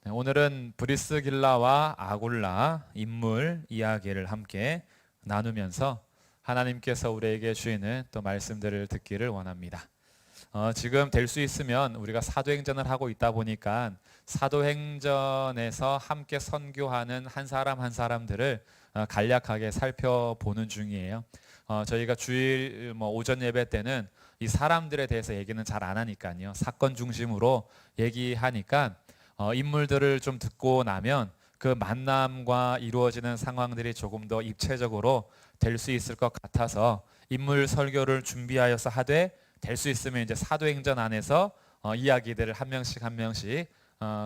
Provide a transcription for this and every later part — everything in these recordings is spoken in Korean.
네, 오늘은 브리스길라와 아굴라 인물 이야기를 함께 나누면서 하나님께서 우리에게 주시는 또 말씀들을 듣기를 원합니다. 지금 될 수 있으면 우리가 사도행전을 하고 있다 보니까 사도행전에서 함께 선교하는 한 사람 한 사람들을 간략하게 살펴보는 중이에요. 저희가 주일 오전 예배 때는 이 사람들에 대해서 얘기는 잘 안 하니까요. 사건 중심으로 얘기하니까 인물들을 좀 듣고 나면 그 만남과 이루어지는 상황들이 조금 더 입체적으로 될 수 있을 것 같아서 인물 설교를 준비하여서 하되 될 수 있으면 이제 사도행전 안에서 이야기들을 한 명씩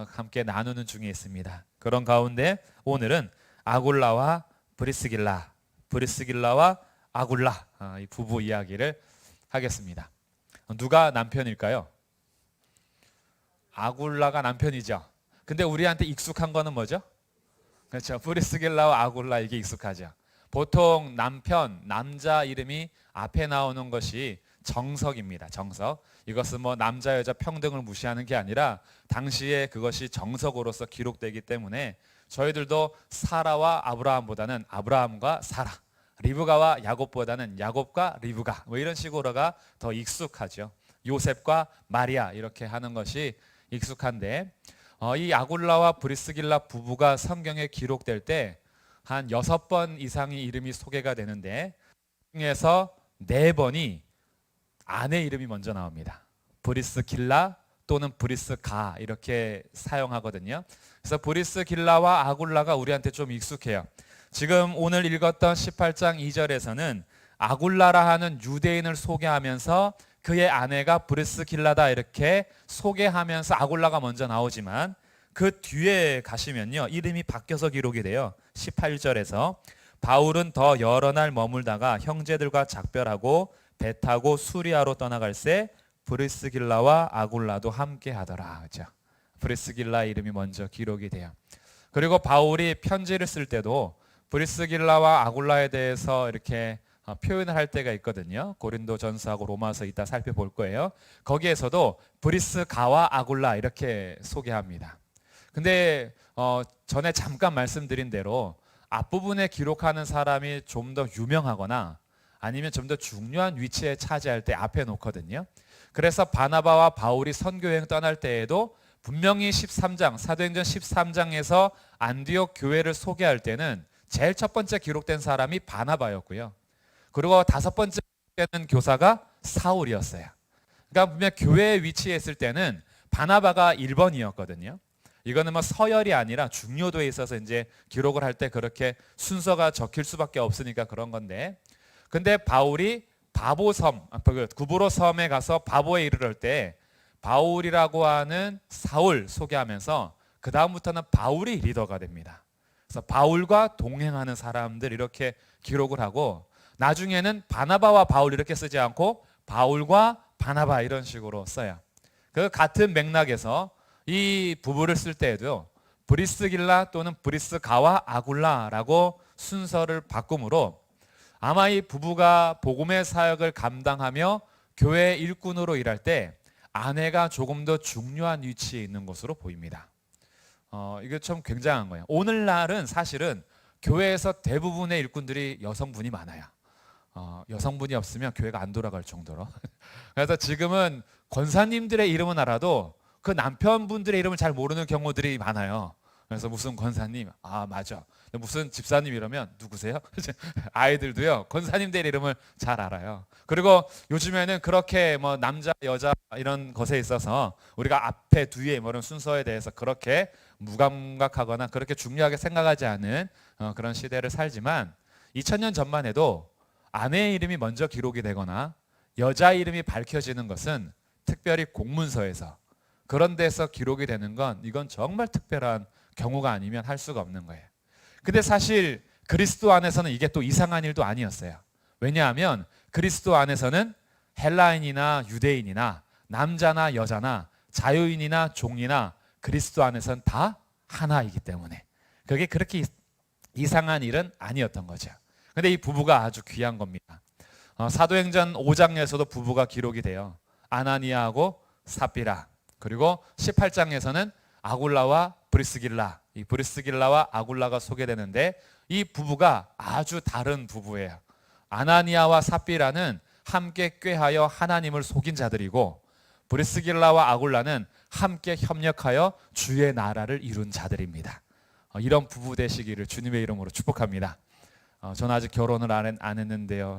함께 나누는 중에 있습니다. 그런 가운데 오늘은 아굴라와 브리스길라와 아굴라 이 부부 이야기를 하겠습니다. 누가 남편일까요? 아굴라가 남편이죠. 근데 우리한테 익숙한 거는 뭐죠? 그렇죠. 브리스길라와 아굴라 이게 익숙하죠. 보통 남자 이름이 앞에 나오는 것이 정석입니다. 정석. 이것은 남자 여자 평등을 무시하는 게 아니라 당시에 그것이 정석으로서 기록되기 때문에 저희들도 사라와 아브라함보다는 아브라함과 사라, 리브가와 야곱보다는 야곱과 리브가 이런 식으로가 더 익숙하죠. 요셉과 마리아 이렇게 하는 것이 익숙한데 이 아굴라와 브리스길라 부부가 성경에 기록될 때 한 6번 이상의 이름이 소개가 되는데 중에서 4번이 아내 이름이 먼저 나옵니다. 브리스길라 또는 브리스가 이렇게 사용하거든요. 그래서 브리스길라와 아굴라가 우리한테 좀 익숙해요. 지금 오늘 읽었던 18장 2절에서는 아굴라라 하는 유대인을 소개하면서 그의 아내가 브리스길라다 이렇게 소개하면서 아굴라가 먼저 나오지만 그 뒤에 가시면요 이름이 바뀌어서 기록이 돼요. 18절에서 바울은 더 여러 날 머물다가 형제들과 작별하고 배 타고 수리아로 떠나갈새 브리스길라와 아굴라도 함께 하더라. 그렇죠? 브리스길라 이름이 먼저 기록이 돼요. 그리고 바울이 편지를 쓸 때도 브리스길라와 아굴라에 대해서 이렇게 표현을 할 때가 있거든요. 고린도전서하고 로마서 이따 살펴볼 거예요. 거기에서도 브리스가와 아굴라 이렇게 소개합니다. 근데 전에 잠깐 말씀드린 대로 앞부분에 기록하는 사람이 좀 더 유명하거나 아니면 좀 더 중요한 위치에 차지할 때 앞에 놓거든요. 그래서 바나바와 바울이 선교여행 떠날 때에도 분명히 13장 사도행전 13장에서 안디옥 교회를 소개할 때는 제일 첫 번째 기록된 사람이 바나바였고요. 그리고 5번째 기록되는 교사가 사울이었어요. 그러니까 분명 교회에 위치했을 때는 바나바가 1번이었거든요. 이거는 서열이 아니라 중요도에 있어서 이제 기록을 할 때 그렇게 순서가 적힐 수밖에 없으니까 그런 건데, 근데 바울이 바보섬, 구브로 섬에 가서 바보에 이르를 때 바울이라고 하는 사울 소개하면서 그 다음부터는 바울이 리더가 됩니다. 그래서 바울과 동행하는 사람들 이렇게 기록을 하고 나중에는 바나바와 바울 이렇게 쓰지 않고 바울과 바나바 이런 식으로 써요. 그 같은 맥락에서 이 부부를 쓸 때에도 브리스길라 또는 브리스가와 아굴라라고 순서를 바꿈으로 아마 이 부부가 복음의 사역을 감당하며 교회 일꾼으로 일할 때 아내가 조금 더 중요한 위치에 있는 것으로 보입니다. 이게 참 굉장한 거예요. 오늘날은 사실은 교회에서 대부분의 일꾼들이 여성분이 많아요. 여성분이 없으면 교회가 안 돌아갈 정도로. 그래서 지금은 권사님들의 이름은 알아도 그 남편분들의 이름을 잘 모르는 경우들이 많아요. 그래서 무슨 권사님, 맞아. 무슨 집사님 이러면 누구세요? 아이들도요 권사님들 이름을 잘 알아요. 그리고 요즘에는 그렇게 남자 여자 이런 것에 있어서 우리가 앞에 뒤에 이런 순서에 대해서 그렇게 무감각하거나 그렇게 중요하게 생각하지 않은 그런 시대를 살지만 2000년 전만 해도 아내의 이름이 먼저 기록이 되거나 여자 이름이 밝혀지는 것은 특별히 공문서에서 그런 데서 기록이 되는 건 이건 정말 특별한 경우가 아니면 할 수가 없는 거예요. 근데 사실 그리스도 안에서는 이게 또 이상한 일도 아니었어요. 왜냐하면 그리스도 안에서는 헬라인이나 유대인이나 남자나 여자나 자유인이나 종이나 그리스도 안에서는 다 하나이기 때문에 그게 그렇게 이상한 일은 아니었던 거죠. 근데 이 부부가 아주 귀한 겁니다. 사도행전 5장에서도 부부가 기록이 돼요. 아나니아하고 삽비라. 그리고 18장에서는 아굴라와 브리스길라, 이 브리스길라와 아굴라가 소개되는데 이 부부가 아주 다른 부부예요. 아나니아와 삽비라는 함께 꾀하여 하나님을 속인 자들이고 브리스길라와 아굴라는 함께 협력하여 주의 나라를 이룬 자들입니다. 이런 부부 되시기를 주님의 이름으로 축복합니다. 저는 아직 결혼을 안 했는데요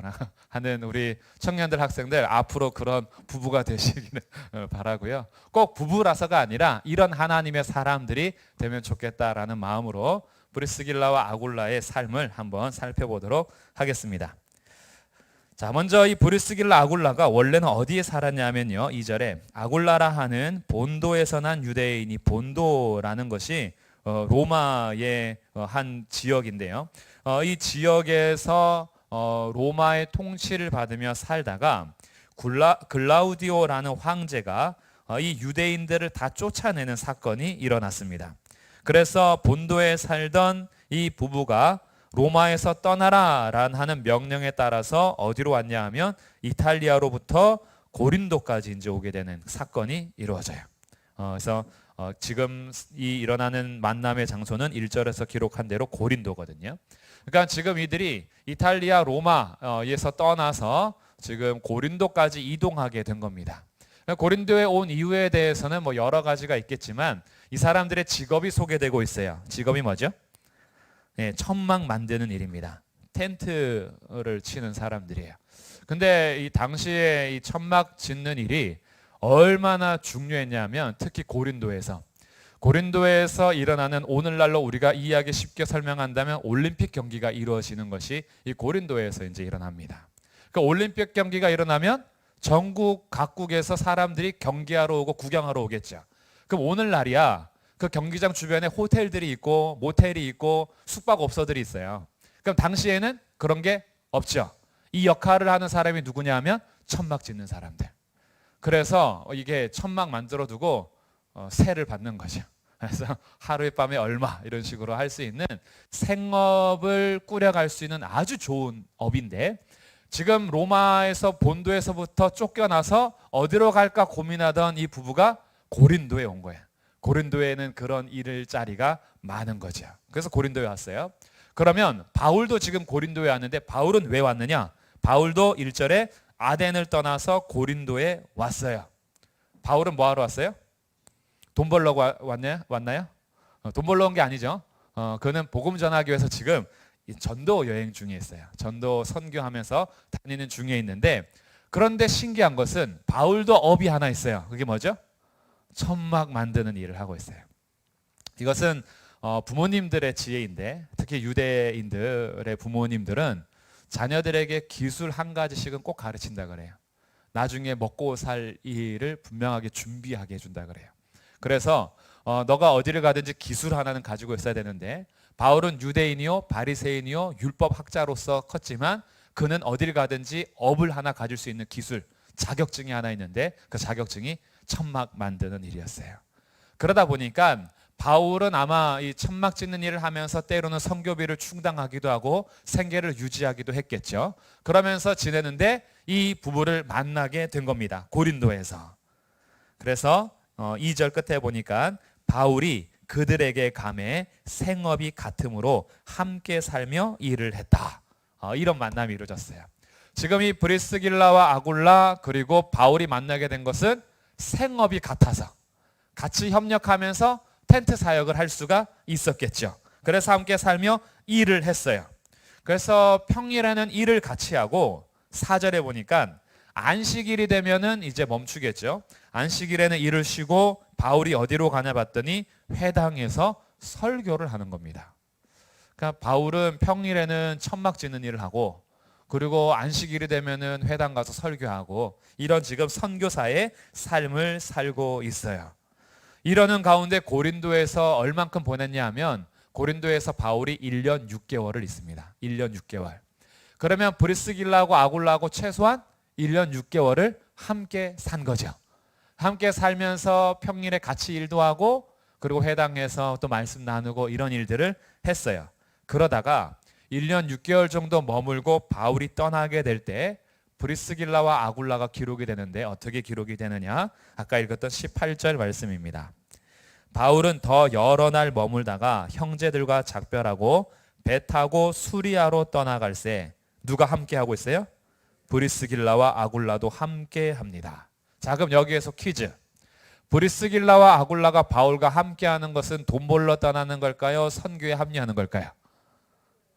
하는 우리 청년들 학생들 앞으로 그런 부부가 되시기를 바라고요. 꼭 부부라서가 아니라 이런 하나님의 사람들이 되면 좋겠다라는 마음으로 브리스길라와 아굴라의 삶을 한번 살펴보도록 하겠습니다. 자, 먼저 이 브리스길라 아굴라가 원래는 어디에 살았냐면요, 2절에 아굴라라 하는 본도에서 난 유대인이, 본도라는 것이 로마의 한 지역인데요. 이 지역에서 로마의 통치를 받으며 살다가 글라우디오라는 황제가 이 유대인들을 다 쫓아내는 사건이 일어났습니다. 그래서 본도에 살던 이 부부가 로마에서 떠나라 하는 명령에 따라서 어디로 왔냐 하면 이탈리아로부터 고린도까지 이제 오게 되는 사건이 이루어져요. 그래서 지금 이 일어나는 만남의 장소는 1절에서 기록한 대로 고린도거든요. 그러니까 지금 이들이 이탈리아 로마에서 떠나서 지금 고린도까지 이동하게 된 겁니다. 고린도에 온 이유에 대해서는 뭐 여러 가지가 있겠지만 이 사람들의 직업이 소개되고 있어요. 직업이 뭐죠? 네, 천막 만드는 일입니다. 텐트를 치는 사람들이에요. 근데 이 당시에 이 천막 짓는 일이 얼마나 중요했냐면 특히 고린도에서 일어나는, 오늘날로 우리가 이해하기 쉽게 설명한다면 올림픽 경기가 이루어지는 것이 이 고린도에서 이제 일어납니다. 그 올림픽 경기가 일어나면 전국 각국에서 사람들이 경기하러 오고 구경하러 오겠죠. 그럼 오늘날이야 그 경기장 주변에 호텔들이 있고 모텔이 있고 숙박업소들이 있어요. 그럼 당시에는 그런 게 없죠. 이 역할을 하는 사람이 누구냐 하면 천막 짓는 사람들. 그래서 이게 천막 만들어 두고 세를 받는 거죠. 그래서 하루에 밤에 얼마 이런 식으로 할 수 있는 생업을 꾸려갈 수 있는 아주 좋은 업인데, 지금 로마에서 본도에서부터 쫓겨나서 어디로 갈까 고민하던 이 부부가 고린도에 온 거예요. 고린도에는 그런 일자리가 많은 거죠. 그래서 고린도에 왔어요. 그러면 바울도 지금 고린도에 왔는데 바울은 왜 왔느냐? 바울도 1절에 아덴을 떠나서 고린도에 왔어요. 바울은 뭐 하러 왔어요? 돈 벌려고 왔나요? 돈 벌러 온 게 아니죠. 그는 복음 전하기 위해서 지금 전도 여행 중에 있어요. 전도 선교하면서 다니는 중에 있는데, 그런데 신기한 것은 바울도 업이 하나 있어요. 그게 뭐죠? 천막 만드는 일을 하고 있어요. 이것은 부모님들의 지혜인데, 특히 유대인들의 부모님들은 자녀들에게 기술 한 가지씩은 꼭 가르친다 그래요. 나중에 먹고 살 일을 분명하게 준비하게 해준다 그래요. 그래서 너가 어디를 가든지 기술 하나는 가지고 있어야 되는데, 바울은 유대인이요 바리새인이요 율법 학자로서 컸지만 그는 어디를 가든지 업을 하나 가질 수 있는 기술, 자격증이 하나 있는데 그 자격증이 천막 만드는 일이었어요. 그러다 보니까 바울은 아마 이 천막 짓는 일을 하면서 때로는 선교비를 충당하기도 하고 생계를 유지하기도 했겠죠. 그러면서 지내는데 이 부부를 만나게 된 겁니다. 고린도에서. 그래서 2절 끝에 보니까 바울이 그들에게 감해 생업이 같으므로 함께 살며 일을 했다. 이런 만남이 이루어졌어요. 지금 이 브리스길라와 아굴라 그리고 바울이 만나게 된 것은 생업이 같아서 같이 협력하면서 텐트 사역을 할 수가 있었겠죠. 그래서 함께 살며 일을 했어요. 그래서 평일에는 일을 같이 하고 4절에 보니까 안식일이 되면은 이제 멈추겠죠. 안식일에는 일을 쉬고 바울이 어디로 가냐 봤더니 회당에서 설교를 하는 겁니다. 그러니까 바울은 평일에는 천막 짓는 일을 하고 그리고 안식일이 되면은 회당 가서 설교하고 이런 지금 선교사의 삶을 살고 있어요. 이러는 가운데 고린도에서 얼만큼 보냈냐 하면 고린도에서 바울이 1년 6개월을 있습니다. 1년 6개월. 그러면 브리스길라하고 아굴라하고 최소한 1년 6개월을 함께 산 거죠. 함께 살면서 평일에 같이 일도 하고 그리고 회당에서 또 말씀 나누고 이런 일들을 했어요. 그러다가 1년 6개월 정도 머물고 바울이 떠나게 될 때 브리스길라와 아굴라가 기록이 되는데 어떻게 기록이 되느냐? 아까 읽었던 18절 말씀입니다. 바울은 더 여러 날 머물다가 형제들과 작별하고 배 타고 수리아로 떠나갈새 누가 함께 하고 있어요? 브리스길라와 아굴라도 함께 합니다. 자, 그럼 여기에서 퀴즈. 브리스길라와 아굴라가 바울과 함께 하는 것은 돈 벌러 떠나는 걸까요? 선교에 합류하는 걸까요?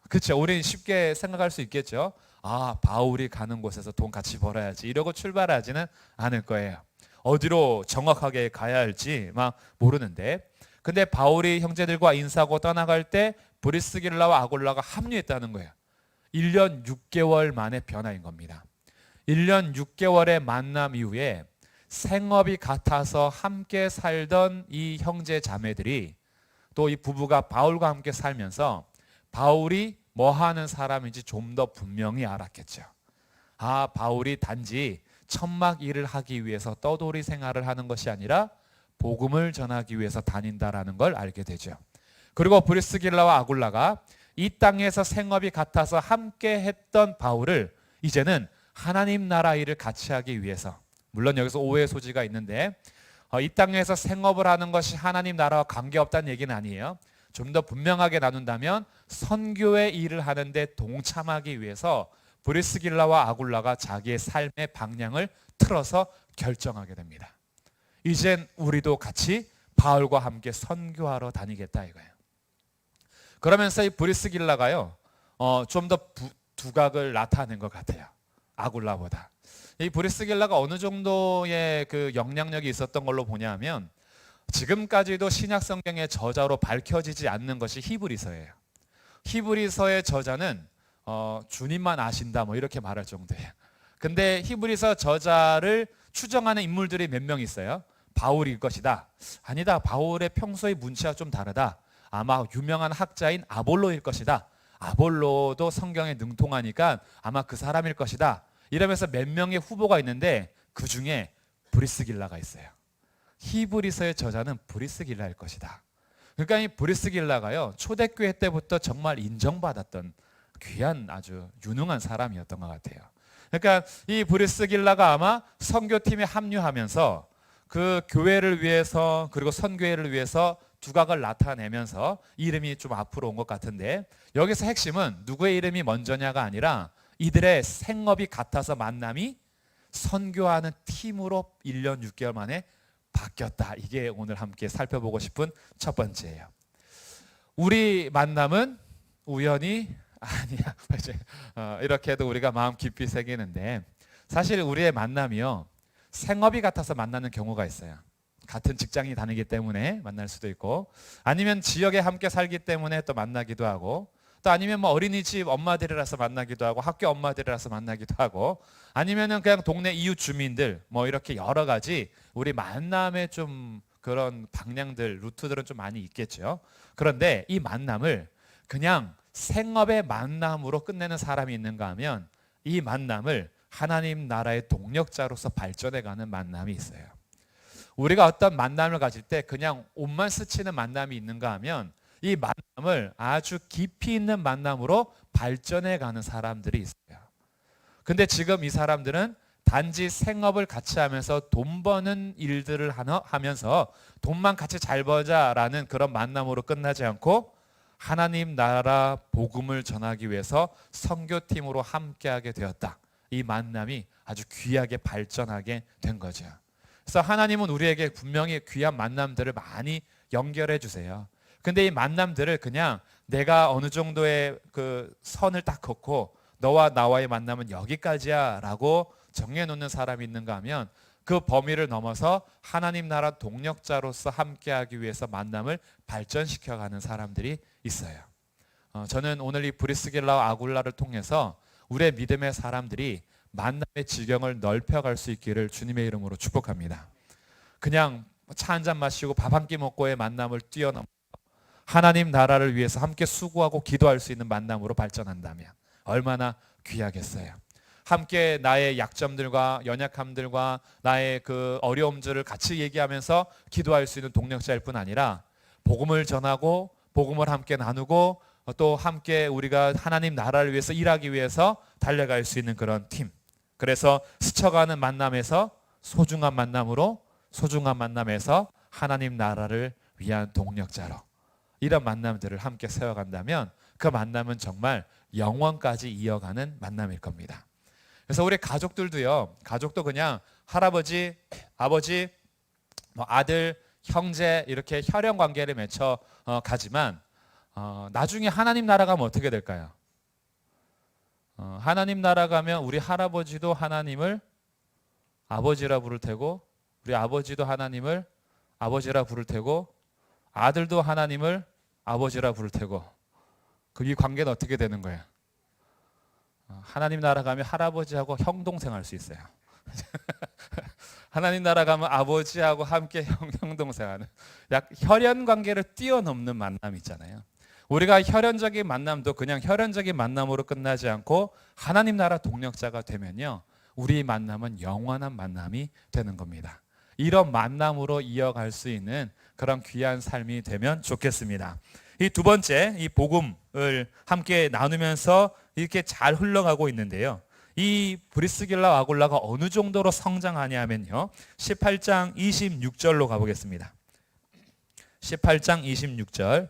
그렇죠. 우리는 쉽게 생각할 수 있겠죠. 아, 바울이 가는 곳에서 돈 같이 벌어야지 이러고 출발하지는 않을 거예요. 어디로 정확하게 가야 할지 막 모르는데, 근데 바울이 형제들과 인사하고 떠나갈 때 브리스길라와 아굴라가 합류했다는 거예요. 1년 6개월 만의 변화인 겁니다. 1년 6개월의 만남 이후에 생업이 같아서 함께 살던 이 형제 자매들이, 또 이 부부가 바울과 함께 살면서 바울이 뭐 하는 사람인지 좀 더 분명히 알았겠죠. 아, 바울이 단지 천막 일을 하기 위해서 떠돌이 생활을 하는 것이 아니라 복음을 전하기 위해서 다닌다라는 걸 알게 되죠. 그리고 브리스길라와 아굴라가 이 땅에서 생업이 같아서 함께 했던 바울을 이제는 하나님 나라 일을 같이 하기 위해서, 물론 여기서 오해의 소지가 있는데 이 땅에서 생업을 하는 것이 하나님 나라와 관계없다는 얘기는 아니에요. 좀 더 분명하게 나눈다면 선교의 일을 하는데 동참하기 위해서 브리스길라와 아굴라가 자기의 삶의 방향을 틀어서 결정하게 됩니다. 이젠 우리도 같이 바울과 함께 선교하러 다니겠다 이거예요. 그러면서 이 브리스길라가요, 좀 더 두각을 나타낸 것 같아요. 아굴라보다. 이 브리스길라가 어느 정도의 그 영향력이 있었던 걸로 보냐면, 지금까지도 신약 성경의 저자로 밝혀지지 않는 것이 히브리서예요. 히브리서의 저자는 주님만 아신다 뭐 이렇게 말할 정도예요. 근데 히브리서 저자를 추정하는 인물들이 몇 명 있어요. 바울일 것이다. 아니다. 바울의 평소의 문체와 좀 다르다. 아마 유명한 학자인 아볼로일 것이다. 아볼로도 성경에 능통하니까 아마 그 사람일 것이다. 이러면서 몇 명의 후보가 있는데 그 중에 브리스길라가 있어요. 히브리서의 저자는 브리스길라일 것이다. 그러니까 이 브리스길라가요, 초대교회 때부터 정말 인정받았던 귀한 아주 유능한 사람이었던 것 같아요. 그러니까 이 브리스길라가 아마 선교팀에 합류하면서 그 교회를 위해서, 그리고 선교회를 위해서 두각을 나타내면서 이름이 좀 앞으로 온 것 같은데, 여기서 핵심은 누구의 이름이 먼저냐가 아니라 이들의 생업이 같아서 만남이 선교하는 팀으로 1년 6개월 만에 바뀌었다. 이게 오늘 함께 살펴보고 싶은 첫 번째예요. 우리 만남은 우연이 아니야. 이렇게 해도 우리가 마음 깊이 새기는데, 사실 우리의 만남이요, 생업이 같아서 만나는 경우가 있어요. 같은 직장이 다니기 때문에 만날 수도 있고, 아니면 지역에 함께 살기 때문에 또 만나기도 하고, 또 아니면 뭐 어린이집 엄마들이라서 만나기도 하고, 학교 엄마들이라서 만나기도 하고, 아니면은 그냥 동네 이웃 주민들, 뭐 이렇게 여러 가지 우리 만남의 좀 그런 방향들, 루트들은 좀 많이 있겠죠. 그런데 이 만남을 그냥 생업의 만남으로 끝내는 사람이 있는가 하면, 이 만남을 하나님 나라의 동력자로서 발전해가는 만남이 있어요. 우리가 어떤 만남을 가질 때 그냥 옷만 스치는 만남이 있는가 하면, 이 만남을 아주 깊이 있는 만남으로 발전해가는 사람들이 있어요. 근데 지금 이 사람들은 단지 생업을 같이 하면서 돈 버는 일들을 하면서 돈만 같이 잘 벌자라는 그런 만남으로 끝나지 않고, 하나님 나라 복음을 전하기 위해서 선교팀으로 함께하게 되었다. 이 만남이 아주 귀하게 발전하게 된 거죠. 그래서 하나님은 우리에게 분명히 귀한 만남들을 많이 연결해 주세요. 근데 이 만남들을 그냥 내가 어느 정도의 그 선을 딱 긋고 너와 나와의 만남은 여기까지야 라고 정해놓는 사람이 있는가 하면, 그 범위를 넘어서 하나님 나라 동력자로서 함께하기 위해서 만남을 발전시켜가는 사람들이 있어요. 저는 오늘 이 브리스길라와 아굴라를 통해서 우리의 믿음의 사람들이 만남의 지경을 넓혀갈 수 있기를 주님의 이름으로 축복합니다. 그냥 차 한잔 마시고 밥 한 끼 먹고의 만남을 뛰어넘어 하나님 나라를 위해서 함께 수고하고 기도할 수 있는 만남으로 발전한다면 얼마나 귀하겠어요. 함께 나의 약점들과 연약함들과 나의 그 어려움들을 같이 얘기하면서 기도할 수 있는 동력자일 뿐 아니라, 복음을 전하고 복음을 함께 나누고 또 함께 우리가 하나님 나라를 위해서 일하기 위해서 달려갈 수 있는 그런 팀. 그래서 스쳐가는 만남에서 소중한 만남으로, 소중한 만남에서 하나님 나라를 위한 동력자로 이런 만남들을 함께 세워간다면 그 만남은 정말 영원까지 이어가는 만남일 겁니다. 그래서 우리 가족들도요, 가족도 그냥 할아버지, 아버지, 뭐 아들, 형제 이렇게 혈연 관계를 맺혀 가지만 나중에 하나님 나라 가면 어떻게 될까요? 하나님 나라 가면 우리 할아버지도 하나님을 아버지라 부를 테고, 우리 아버지도 하나님을 아버지라 부를 테고, 아들도 하나님을 아버지라 부를 테고, 그 이 관계는 어떻게 되는 거예요? 하나님 나라 가면 할아버지하고 형 동생 할 수 있어요. 하나님 나라 가면 아버지하고 함께 형 동생 하는 약 혈연 관계를 뛰어넘는 만남 있잖아요. 우리가 혈연적인 만남도 그냥 혈연적인 만남으로 끝나지 않고 하나님 나라 동력자가 되면요, 우리 만남은 영원한 만남이 되는 겁니다. 이런 만남으로 이어갈 수 있는 그런 귀한 삶이 되면 좋겠습니다. 이 두 번째, 이 복음을 함께 나누면서 이렇게 잘 흘러가고 있는데요. 이 브리스길라 아굴라가 어느 정도로 성장하냐면요, 18장 26절로 가보겠습니다. 18장 26절.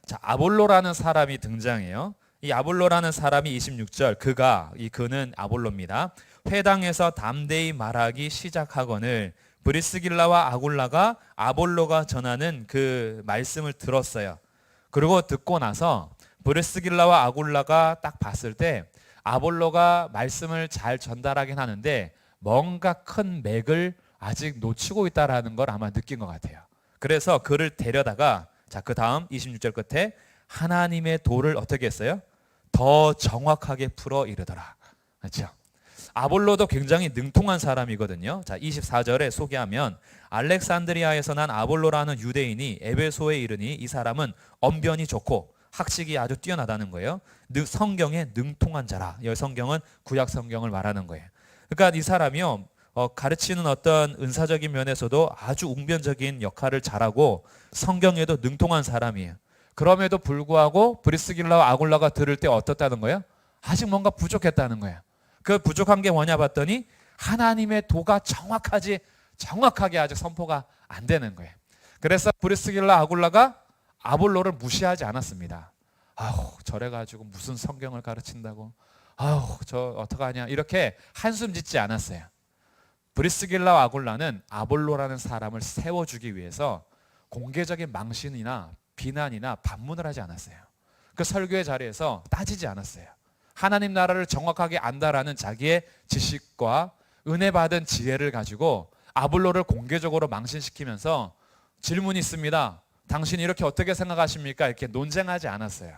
자, 아볼로라는 사람이 등장해요. 이 아볼로라는 사람이 26절, 그는 아볼로입니다. 회당에서 담대히 말하기 시작하거늘 브리스길라와 아굴라가 아볼로가 전하는 그 말씀을 들었어요. 그리고 듣고 나서 브리스길라와 아굴라가 딱 봤을 때 아볼로가 말씀을 잘 전달하긴 하는데 뭔가 큰 맥을 아직 놓치고 있다라는 걸 아마 느낀 것 같아요. 그래서 그를 데려다가, 자, 그 다음 26절 끝에 하나님의 도를 어떻게 했어요? 더 정확하게 풀어 이르더라. 그렇죠? 아볼로도 굉장히 능통한 사람이거든요. 자, 24절에 소개하면 알렉산드리아에서 난 아볼로라는 유대인이 에베소에 이르니 이 사람은 언변이 좋고 학식이 아주 뛰어나다는 거예요. 성경에 능통한 자라. 여기 성경은 구약 성경을 말하는 거예요. 그러니까 이 사람이요, 가르치는 어떤 은사적인 면에서도 아주 웅변적인 역할을 잘하고 성경에도 능통한 사람이에요. 그럼에도 불구하고 브리스길라와 아굴라가 들을 때 어떻다는 거예요? 아직 뭔가 부족했다는 거예요. 그 부족한 게 뭐냐 봤더니 하나님의 도가 정확하게 아직 선포가 안 되는 거예요. 그래서 브리스길라 아굴라가 아볼로를 무시하지 않았습니다. 아우, 저래가지고 무슨 성경을 가르친다고, 아우, 저 어떡하냐, 이렇게 한숨 짓지 않았어요. 브리스길라와 아굴라는 아볼로라는 사람을 세워주기 위해서 공개적인 망신이나 비난이나 반문을 하지 않았어요. 그 설교의 자리에서 따지지 않았어요. 하나님 나라를 정확하게 안다라는 자기의 지식과 은혜 받은 지혜를 가지고 아볼로를 공개적으로 망신시키면서 질문이 있습니다. 당신 이렇게 어떻게 생각하십니까? 이렇게 논쟁하지 않았어요.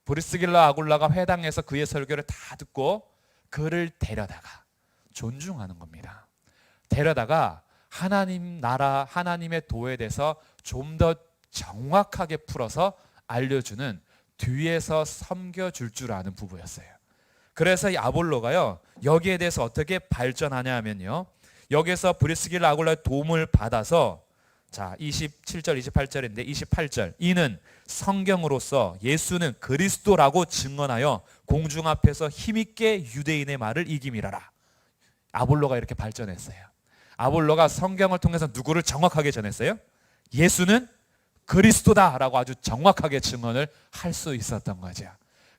브리스길라 아굴라가 회당에서 그의 설교를 다 듣고 그를 데려다가 존중하는 겁니다. 데려다가 하나님 나라, 하나님의 도에 대해서 좀 더 정확하게 풀어서 알려주는, 뒤에서 섬겨줄 줄 아는 부부였어요. 그래서 이 아볼로가요, 여기에 대해서 어떻게 발전하냐 하면요, 여기서 브리스길라 아굴라의 도움을 받아서, 자, 27절 28절인데 28절, 이는 성경으로서 예수는 그리스도라고 증언하여 공중 앞에서 힘있게 유대인의 말을 이김이라라. 아볼로가 이렇게 발전했어요. 아볼로가 성경을 통해서 누구를 정확하게 전했어요? 예수는 그리스도다라고 아주 정확하게 증언을 할 수 있었던 거죠.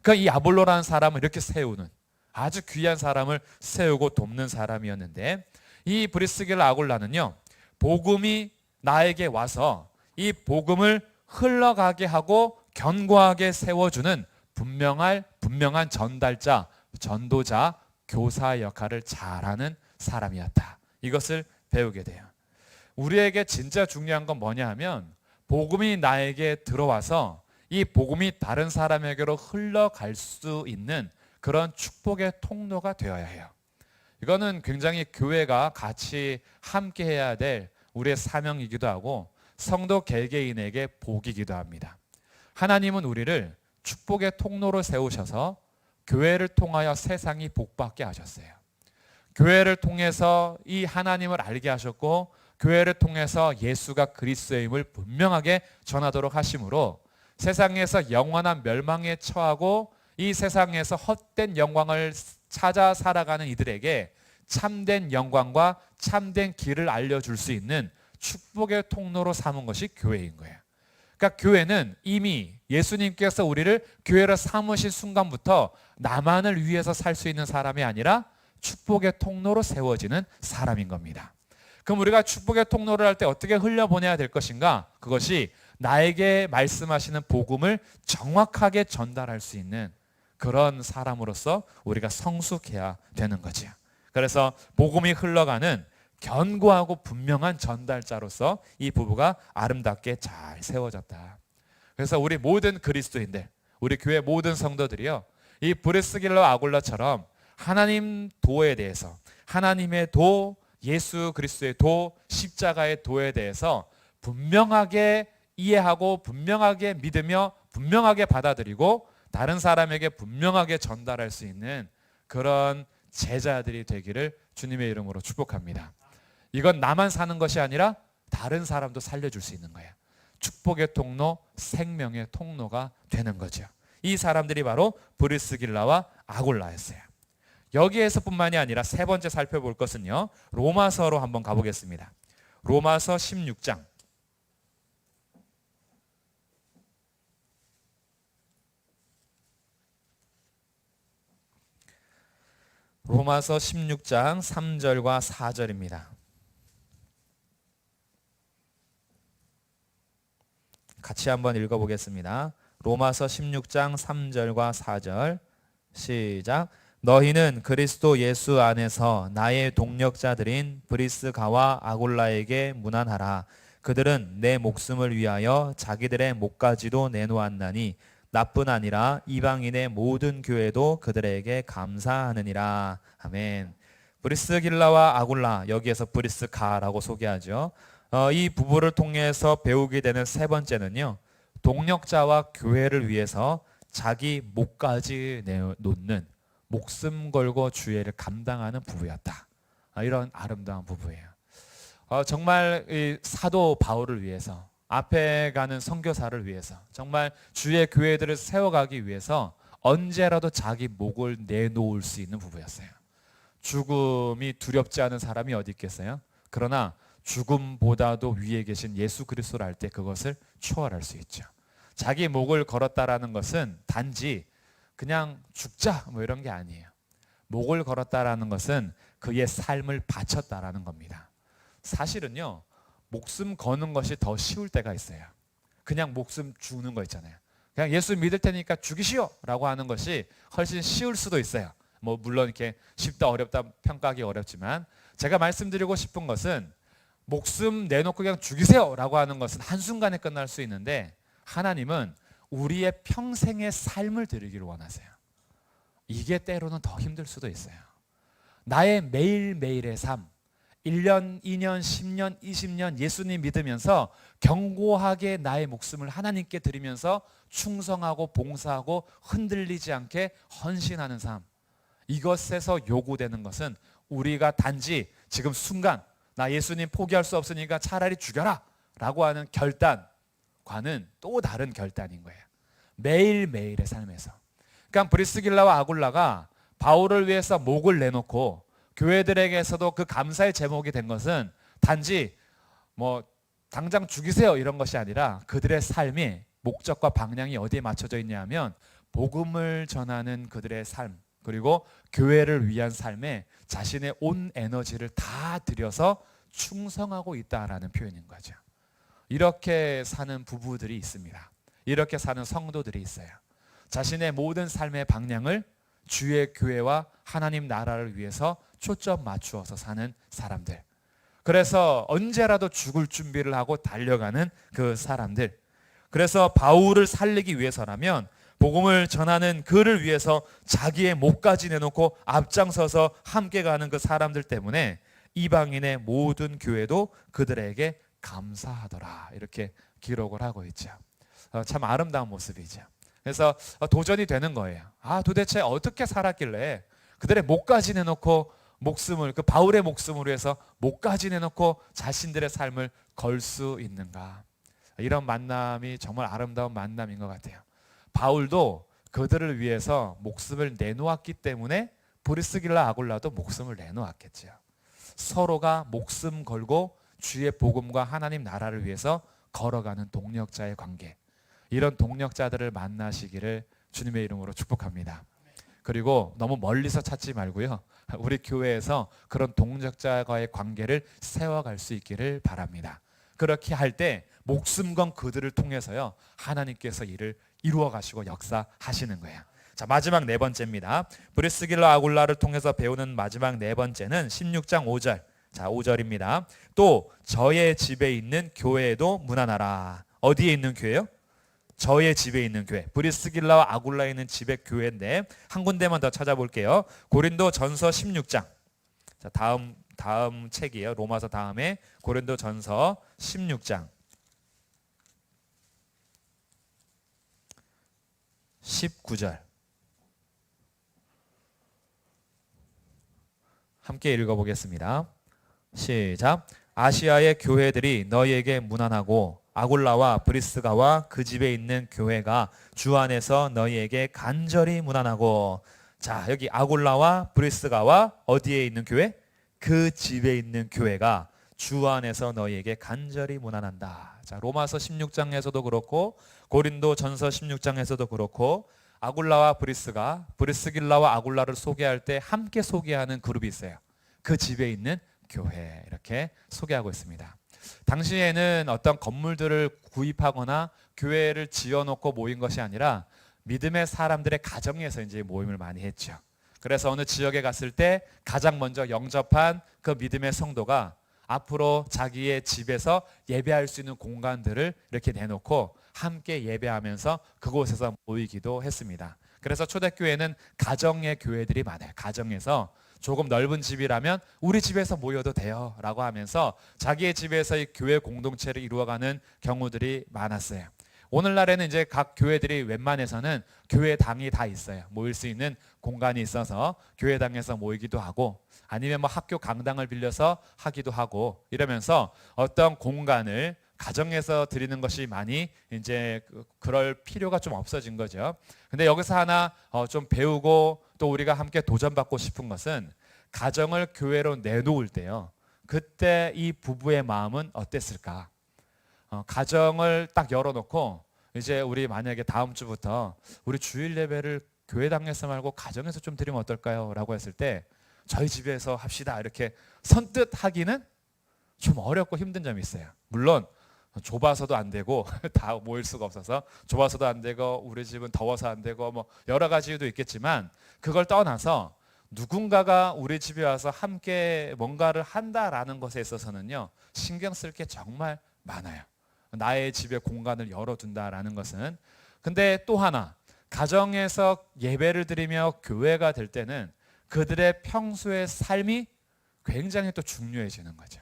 그러니까 이 아볼로라는 사람을 이렇게 세우는, 아주 귀한 사람을 세우고 돕는 사람이었는데, 이 브리스길라 아굴라는요, 복음이 나에게 와서 이 복음을 흘러가게 하고 견고하게 세워주는 분명한 전달자, 전도자, 교사 역할을 잘하는 사람이었다. 이것을 배우게 돼요. 우리에게 진짜 중요한 건 뭐냐 하면, 복음이 나에게 들어와서 이 복음이 다른 사람에게로 흘러갈 수 있는 그런 축복의 통로가 되어야 해요. 이거는 굉장히 교회가 같이 함께 해야 될 우리의 사명이기도 하고 성도 개개인에게 복이기도 합니다. 하나님은 우리를 축복의 통로로 세우셔서 교회를 통하여 세상이 복받게 하셨어요. 교회를 통해서 이 하나님을 알게 하셨고, 교회를 통해서 예수가 그리스도임을 분명하게 전하도록 하심으로 세상에서 영원한 멸망에 처하고 이 세상에서 헛된 영광을 찾아 살아가는 이들에게 참된 영광과 참된 길을 알려줄 수 있는 축복의 통로로 삼은 것이 교회인 거예요. 그러니까 교회는 이미 예수님께서 우리를 교회로 삼으신 순간부터 나만을 위해서 살 수 있는 사람이 아니라 축복의 통로로 세워지는 사람인 겁니다. 그럼 우리가 축복의 통로를 할 때 어떻게 흘려보내야 될 것인가? 그것이 나에게 말씀하시는 복음을 정확하게 전달할 수 있는 그런 사람으로서 우리가 성숙해야 되는 거죠. 그래서 복음이 흘러가는 견고하고 분명한 전달자로서 이 부부가 아름답게 잘 세워졌다. 그래서 우리 모든 그리스도인들, 우리 교회 모든 성도들이요, 이 브리스길라 아굴라처럼 하나님 도에 대해서, 하나님의 도, 예수 그리스도의 도, 십자가의 도에 대해서 분명하게 이해하고 분명하게 믿으며 분명하게 받아들이고 다른 사람에게 분명하게 전달할 수 있는 그런 제자들이 되기를 주님의 이름으로 축복합니다. 이건 나만 사는 것이 아니라 다른 사람도 살려줄 수 있는 거예요. 축복의 통로, 생명의 통로가 되는 거죠. 이 사람들이 바로 브리스길라와 아굴라였어요. 여기에서뿐만이 아니라 세 번째 살펴볼 것은요, 로마서로 한번 가보겠습니다. 로마서 16장. 로마서 16장 3절과 4절입니다. 같이 한번 읽어보겠습니다. 로마서 16장 3절과 4절 시작. 너희는 그리스도 예수 안에서 나의 동력자들인 브리스가와 아굴라에게 문안하라. 그들은 내 목숨을 위하여 자기들의 목까지도 내놓았나니 나뿐 아니라 이방인의 모든 교회도 그들에게 감사하느니라. 아멘. 브리스길라와 아굴라, 여기에서 브리스가라고 소개하죠. 이 부부를 통해서 배우게 되는 세 번째는요, 동력자와 교회를 위해서 자기 목까지 내놓는, 목숨 걸고 주의를 감당하는 부부였다. 이런 아름다운 부부예요. 정말 이 사도 바울을 위해서, 앞에 가는 선교사를 위해서, 정말 주의 교회들을 세워가기 위해서 언제라도 자기 목을 내놓을 수 있는 부부였어요. 죽음이 두렵지 않은 사람이 어디 있겠어요? 그러나 죽음보다도 위에 계신 예수 그리스도를 알 때 그것을 초월할 수 있죠. 자기 목을 걸었다라는 것은 단지 그냥 죽자 뭐 이런 게 아니에요. 목을 걸었다라는 것은 그의 삶을 바쳤다라는 겁니다. 사실은요, 목숨 거는 것이 더 쉬울 때가 있어요. 그냥 목숨 주는 거 있잖아요. 그냥 예수 믿을 테니까 죽이시오 라고 하는 것이 훨씬 쉬울 수도 있어요. 뭐 물론 이렇게 쉽다 어렵다 평가하기 어렵지만, 제가 말씀드리고 싶은 것은 목숨 내놓고 그냥 죽이세요 라고 하는 것은 한순간에 끝날 수 있는데, 하나님은 우리의 평생의 삶을 드리기를 원하세요. 이게 때로는 더 힘들 수도 있어요. 나의 매일매일의 삶, 1년, 2년, 10년, 20년 예수님 믿으면서 견고하게 나의 목숨을 하나님께 드리면서 충성하고 봉사하고 흔들리지 않게 헌신하는 삶, 이것에서 요구되는 것은 우리가 단지 지금 순간 나 예수님 포기할 수 없으니까 차라리 죽여라 라고 하는 결단과는 또 다른 결단인 거예요. 매일매일의 삶에서. 그러니까 브리스길라와 아굴라가 바울을 위해서 목을 내놓고 교회들에게서도 그 감사의 제목이 된 것은 단지 뭐 당장 죽이세요 이런 것이 아니라, 그들의 삶이 목적과 방향이 어디에 맞춰져 있냐면 복음을 전하는 그들의 삶, 그리고 교회를 위한 삶에 자신의 온 에너지를 다 들여서 충성하고 있다라는 표현인 거죠. 이렇게 사는 부부들이 있습니다. 이렇게 사는 성도들이 있어요. 자신의 모든 삶의 방향을 주의 교회와 하나님 나라를 위해서 초점 맞추어서 사는 사람들. 그래서 언제라도 죽을 준비를 하고 달려가는 그 사람들. 그래서 바울을 살리기 위해서라면 복음을 전하는 그를 위해서 자기의 목까지 내놓고 앞장서서 함께 가는 그 사람들 때문에 이방인의 모든 교회도 그들에게 감사하더라, 이렇게 기록을 하고 있죠. 참 아름다운 모습이죠. 그래서 도전이 되는 거예요. 도대체 어떻게 살았길래 그들의 목까지 내놓고 목숨을, 그 바울의 목숨을 위해서 목까지 내놓고 자신들의 삶을 걸 수 있는가. 이런 만남이 정말 아름다운 만남인 것 같아요. 바울도 그들을 위해서 목숨을 내놓았기 때문에 브리스길라 아굴라도 목숨을 내놓았겠죠. 서로가 목숨 걸고 주의 복음과 하나님 나라를 위해서 걸어가는 동력자의 관계, 이런 동력자들을 만나시기를 주님의 이름으로 축복합니다. 그리고 너무 멀리서 찾지 말고요, 우리 교회에서 그런 동력자와의 관계를 세워갈 수 있기를 바랍니다. 그렇게 할 때 목숨 건 그들을 통해서요, 하나님께서 일을 이루어 가시고 역사하시는 거예요. 자, 마지막 네 번째입니다. 브리스길라 아굴라를 통해서 배우는 마지막 네 번째는 16장 5절. 자, 5절입니다. 또 저의 집에 있는 교회에도 문안하라. 어디에 있는 교회요? 저의 집에 있는 교회. 브리스길라와 아굴라에 있는 집의 교회인데 한 군데만 더 찾아볼게요. 고린도 전서 16장. 자, 다음 책이에요. 로마서 다음에 고린도 전서 16장 19절. 함께 읽어보겠습니다. 시작. 아시아의 교회들이 너희에게 문안하고 아굴라와 브리스가와 그 집에 있는 교회가 주 안에서 너희에게 간절히 문안하고. 자, 여기 아굴라와 브리스가와 어디에 있는 교회? 그 집에 있는 교회가 주 안에서 너희에게 간절히 문안한다. 자, 로마서 16장에서도 그렇고 고린도 전서 16장에서도 그렇고 아굴라와 브리스가 브리스길라와 아굴라를 소개할 때 함께 소개하는 그룹이 있어요. 그 집에 있는 교회, 이렇게 소개하고 있습니다. 당시에는 어떤 건물들을 구입하거나 교회를 지어놓고 모인 것이 아니라 믿음의 사람들의 가정에서 이제 모임을 많이 했죠. 그래서 어느 지역에 갔을 때 가장 먼저 영접한 그 믿음의 성도가 앞으로 자기의 집에서 예배할 수 있는 공간들을 이렇게 내놓고 함께 예배하면서 그곳에서 모이기도 했습니다. 그래서 초대교회는 가정의 교회들이 많아요. 가정에서 조금 넓은 집이라면 우리 집에서 모여도 돼요 라고 하면서 자기의 집에서 이 교회 공동체를 이루어가는 경우들이 많았어요. 오늘날에는 이제 각 교회들이 웬만해서는 교회당이 다 있어요. 모일 수 있는 공간이 있어서 교회당에서 모이기도 하고 아니면 뭐 학교 강당을 빌려서 하기도 하고 이러면서 어떤 공간을 가정에서 드리는 것이 많이 이제 그럴 필요가 좀 없어진 거죠. 근데 여기서 하나 좀 배우고 또 우리가 함께 도전받고 싶은 것은 가정을 교회로 내놓을 때요, 그때 이 부부의 마음은 어땠을까? 가정을 딱 열어놓고 이제 우리 만약에 다음 주부터 우리 주일 예배를 교회당에서 말고 가정에서 좀 드리면 어떨까요? 라고 했을 때 저희 집에서 합시다 이렇게 선뜻 하기는 좀 어렵고 힘든 점이 있어요. 물론 좁아서도 안 되고 다 모일 수가 없어서 좁아서도 안 되고 우리 집은 더워서 안 되고 뭐 여러 가지 이유도 있겠지만 그걸 떠나서 누군가가 우리 집에 와서 함께 뭔가를 한다라는 것에 있어서는요, 신경 쓸 게 정말 많아요. 나의 집에 공간을 열어둔다라는 것은. 근데 또 하나, 가정에서 예배를 드리며 교회가 될 때는 그들의 평소의 삶이 굉장히 또 중요해지는 거죠.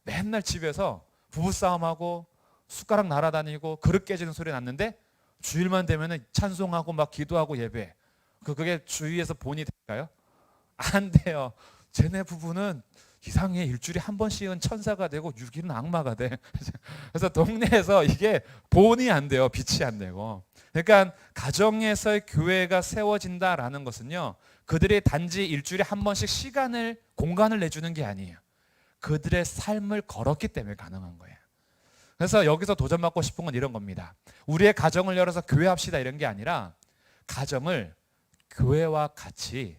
맨날 집에서 부부싸움하고 숟가락 날아다니고 그릇 깨지는 소리 났는데 주일만 되면은 찬송하고 막 기도하고 예배. 그게 주위에서 본이 될까요? 안 돼요. 쟤네 부부는 이상해. 일주일에 한 번씩은 천사가 되고 6일은 악마가 돼. 그래서 동네에서 이게 본이 안 돼요. 빛이 안 되고. 그러니까 가정에서의 교회가 세워진다라는 것은요, 그들이 단지 일주일에 한 번씩 시간을 공간을 내주는 게 아니에요. 그들의 삶을 걸었기 때문에 가능한 거예요. 그래서 여기서 도전받고 싶은 건 이런 겁니다. 우리의 가정을 열어서 교회합시다 이런 게 아니라 가정을 교회와 같이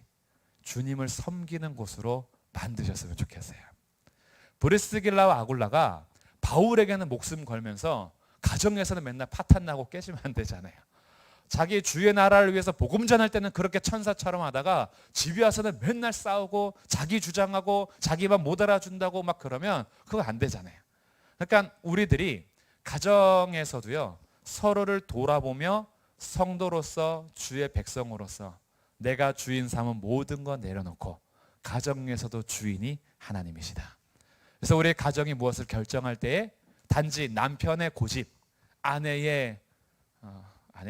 주님을 섬기는 곳으로 만드셨으면 좋겠어요. 브리스길라와 아굴라가 바울에게는 목숨 걸면서 가정에서는 맨날 파탄 나고 깨지면 안 되잖아요. 자기 주의 나라를 위해서 복음 전할 때는 그렇게 천사처럼 하다가 집에 와서는 맨날 싸우고 자기 주장하고 자기만 못 알아준다고 막 그러면 그거 안 되잖아요. 그러니까 우리들이 가정에서도요, 서로를 돌아보며 성도로서 주의 백성으로서 내가 주인 삼은 모든 거 내려놓고 가정에서도 주인이 하나님이시다. 그래서 우리의 가정이 무엇을 결정할 때에 단지 남편의 고집, 아내의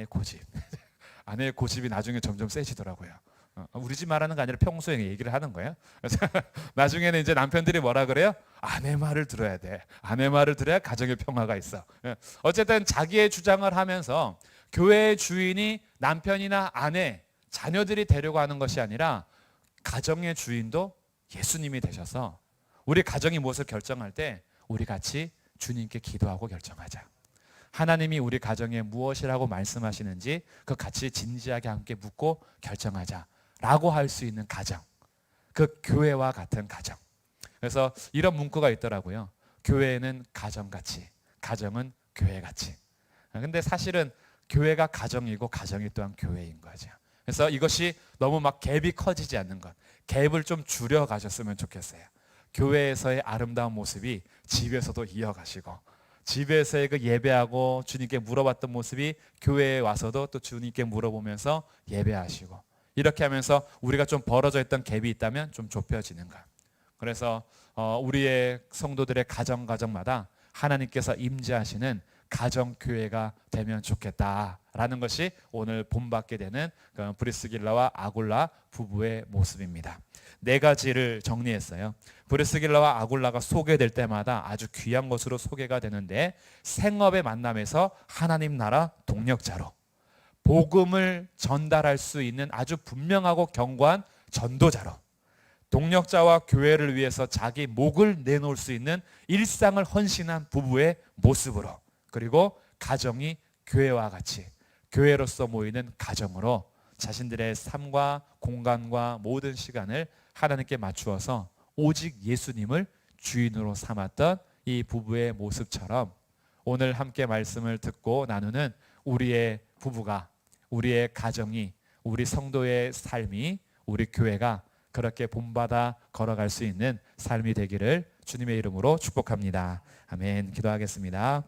고집 아내의 고집이 나중에 점점 세지더라고요. 우리 집 말하는 거 아니라 평소에 얘기를 하는 거예요. 그래서 나중에는 이제 남편들이 뭐라 그래요? 아내 말을 들어야 돼. 아내 말을 들어야 가정의 평화가 있어. 어쨌든 자기의 주장을 하면서 교회의 주인이 남편이나 아내, 자녀들이 되려고 하는 것이 아니라 가정의 주인도 예수님이 되셔서 우리 가정이 무엇을 결정할 때 우리 같이 주님께 기도하고 결정하자. 하나님이 우리 가정에 무엇이라고 말씀하시는지 그 같이 진지하게 함께 묻고 결정하자라고 할 수 있는 가정, 그 교회와 같은 가정. 그래서 이런 문구가 있더라고요. 교회는 가정같이, 가정은 교회같이. 근데 사실은 교회가 가정이고 가정이 또한 교회인 거죠. 그래서 이것이 너무 막 갭이 커지지 않는 것, 갭을 좀 줄여 가셨으면 좋겠어요. 교회에서의 아름다운 모습이 집에서도 이어가시고, 집에서의 그 예배하고 주님께 물어봤던 모습이 교회에 와서도 또 주님께 물어보면서 예배하시고, 이렇게 하면서 우리가 좀 벌어져 있던 갭이 있다면 좀 좁혀지는 것. 그래서 우리의 성도들의 가정마다 하나님께서 임재하시는 가정교회가 되면 좋겠다라는 것이 오늘 본받게 되는 브리스길라와 아굴라 부부의 모습입니다. 4가지를 정리했어요. 브리스길라와 아굴라가 소개될 때마다 아주 귀한 것으로 소개가 되는데, 생업의 만남에서 하나님 나라 동력자로 복음을 전달할 수 있는 아주 분명하고 견고한 전도자로, 동력자와 교회를 위해서 자기 목을 내놓을 수 있는 일상을 헌신한 부부의 모습으로, 그리고 가정이 교회와 같이 교회로서 모이는 가정으로 자신들의 삶과 공간과 모든 시간을 하나님께 맞추어서 오직 예수님을 주인으로 삼았던 이 부부의 모습처럼, 오늘 함께 말씀을 듣고 나누는 우리의 부부가, 우리의 가정이, 우리 성도의 삶이, 우리 교회가 그렇게 본받아 걸어갈 수 있는 삶이 되기를 주님의 이름으로 축복합니다. 아멘. 기도하겠습니다.